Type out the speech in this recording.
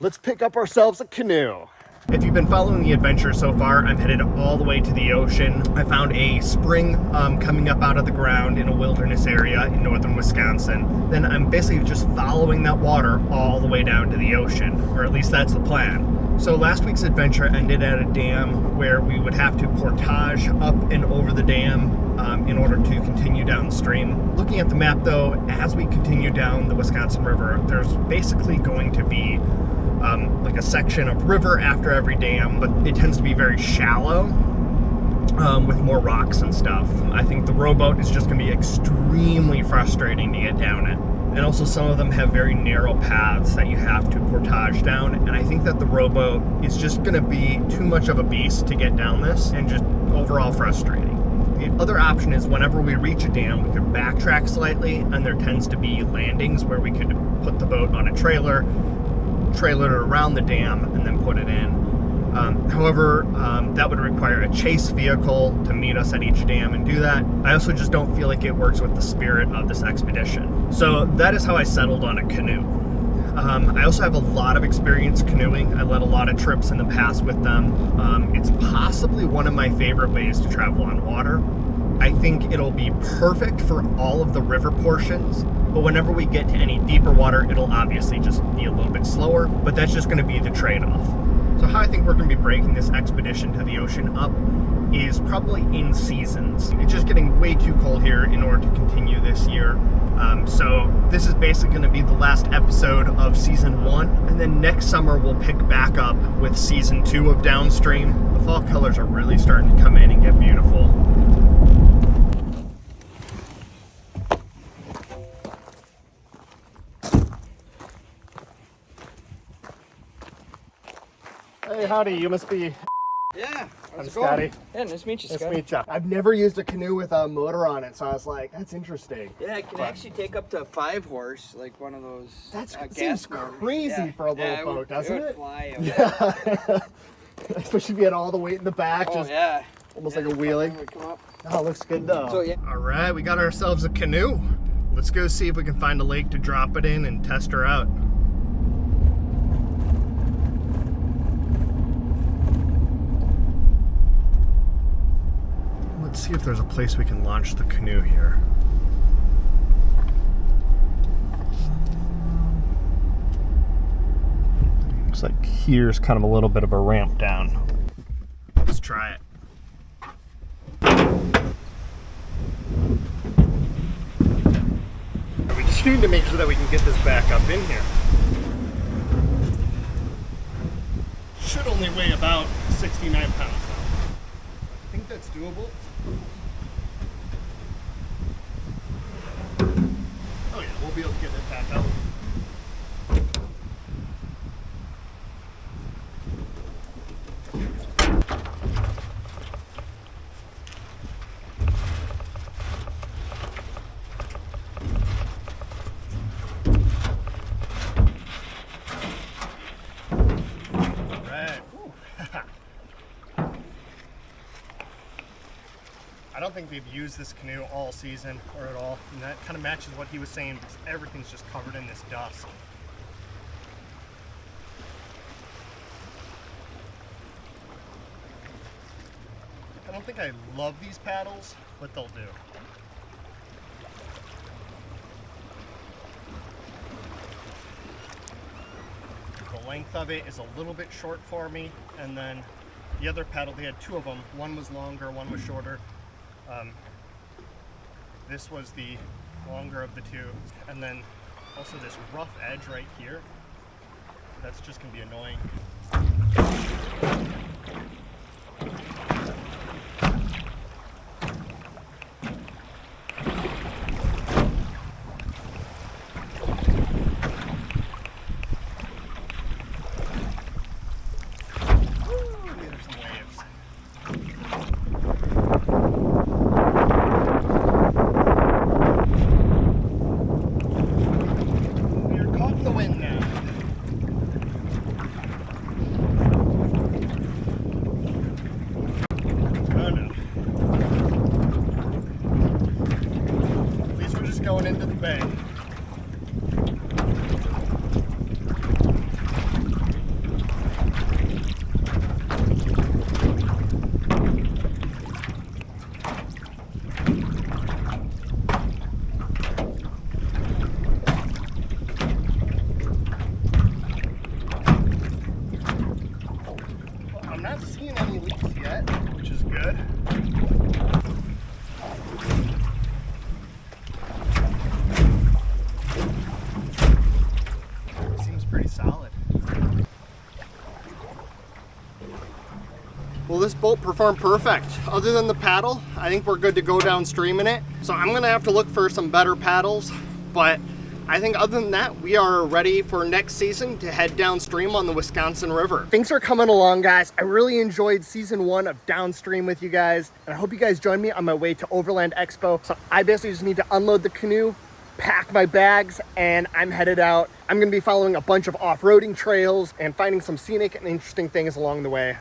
Let's pick up ourselves a canoe. If you've been following the adventure so far, I'm headed all the way to the ocean. I found a spring coming up out of the ground in a wilderness area in northern Wisconsin. Then I'm basically just following that water all the way down to the ocean, or at least that's the plan. So last week's adventure ended at a dam where we would have to portage up and over the dam in order to continue downstream. Looking at the map though, as we continue down the Wisconsin River, there's basically going to be like a section of river after every dam, but it tends to be very shallow with more rocks and stuff. I think the rowboat is just going to be extremely frustrating to get down it. And also some of them have very narrow paths that you have to portage down, and I think that the rowboat is just going to be too much of a beast to get down this and just overall frustrating. The other option is whenever we reach a dam, we could backtrack slightly, and there tends to be landings where we could put the boat on a trailer it around the dam, and then put it in. However, that would require a chase vehicle to meet us at each dam and do that. I also just don't feel like it works with the spirit of this expedition. So that is how I settled on a canoe. I also have a lot of experience canoeing. I led a lot of trips in the past with them. It's possibly one of my favorite ways to travel on water. I think it'll be perfect for all of the river portions, but whenever we get to any deeper water, it'll obviously just be a little bit slower, but that's just going to be the trade-off. So how I think we're going to be breaking this expedition to the ocean up is probably in seasons. It's just getting way too cold here in order to continue this year. So this is basically going to be the last episode of season 1, and then next summer we'll pick back up with season 2 of Downstream. The fall colors are really starting to come in and get beautiful. Hey, howdy, you must be... Yeah, I'm Scotty. Yeah, nice to meet you, Nice Scotty. to meet you. I've never used a canoe with a motor on it, so I was like, that's interesting. Yeah, it can actually take up to 5 horse, like one of those That gas seems motors. crazy for a little boat, doesn't it? it? Would fly. Yeah. Especially if you had all the weight in the back, Oh, just yeah. almost Yeah, like a the wheelie. front would come up. Oh, looks good though. So, yeah. All right, we got ourselves a canoe. Let's go see if we can find a lake to drop it in and test her out. Let's see if there's a place we can launch the canoe here. Looks like here's kind of a little bit of a ramp down. Let's try it. We just need to make sure that we can get this back up in here. Should only weigh about 69 pounds now. I think that's doable. Oh yeah, we'll be able to get it back out. I don't think they've used this canoe all season or at all, and that kind of matches what he was saying because everything's just covered in this dust. I don't think I love these paddles, but they'll do. The length of it is a little bit short for me, and then the other paddle, they had 2 of them. One was longer, one was shorter. This was the longer of the 2, and then also this rough edge right here. That's just gonna be annoying. Well, this boat performed perfect. Other than the paddle, I think we're good to go downstream in it. So I'm gonna have to look for some better paddles, but I think other than that, we are ready for next season to head downstream on the Wisconsin River. Thanks for coming along, guys. I really enjoyed season 1 of Downstream with you guys, and I hope you guys join me on my way to Overland Expo. So I basically just need to unload the canoe, pack my bags, and I'm headed out. I'm gonna be following a bunch of off-roading trails and finding some scenic and interesting things along the way.